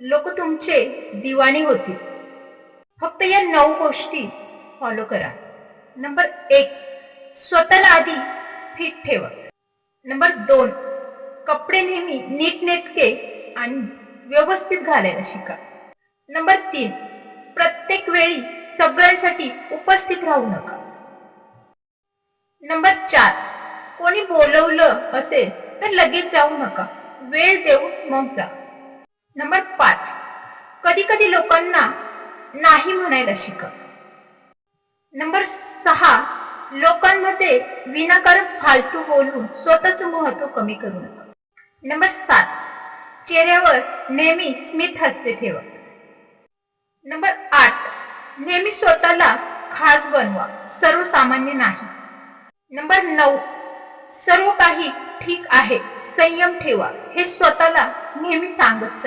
लोक तुमचे दिवाणी होतील. फक्त या 9 गोष्टी फॉलो करा. नंबर 1, स्वतःला आधी फिट ठेवा. नंबर 2, कपडे नेहमी नीटनेटके आणि व्यवस्थित घालायला शिका. नंबर 3, प्रत्येक वेळी सगळ्यांसाठी उपस्थित राहू नका. नंबर 4, कोणी बोलवलं असेल तर लगेच जाऊ नका. वेळ देऊन मग जा. नंबर 5, कधी कधी लोकांना नाही म्हणायला शिका. नंबर 6, लोकांमध्ये विनाकारण फालतू बोलून स्वतःचं महत्व कमी करू नका. नंबर 7, चेहऱ्यावर नेहमी स्मित हास्य ठेवा. नंबर 8, नेहमी स्वतःला खास बनवा, सर्वसामान्य नाही. नंबर 9, सर्व काही ठीक आहे, संयम ठेवा, हे स्वतःला नेहमी सांगत चला.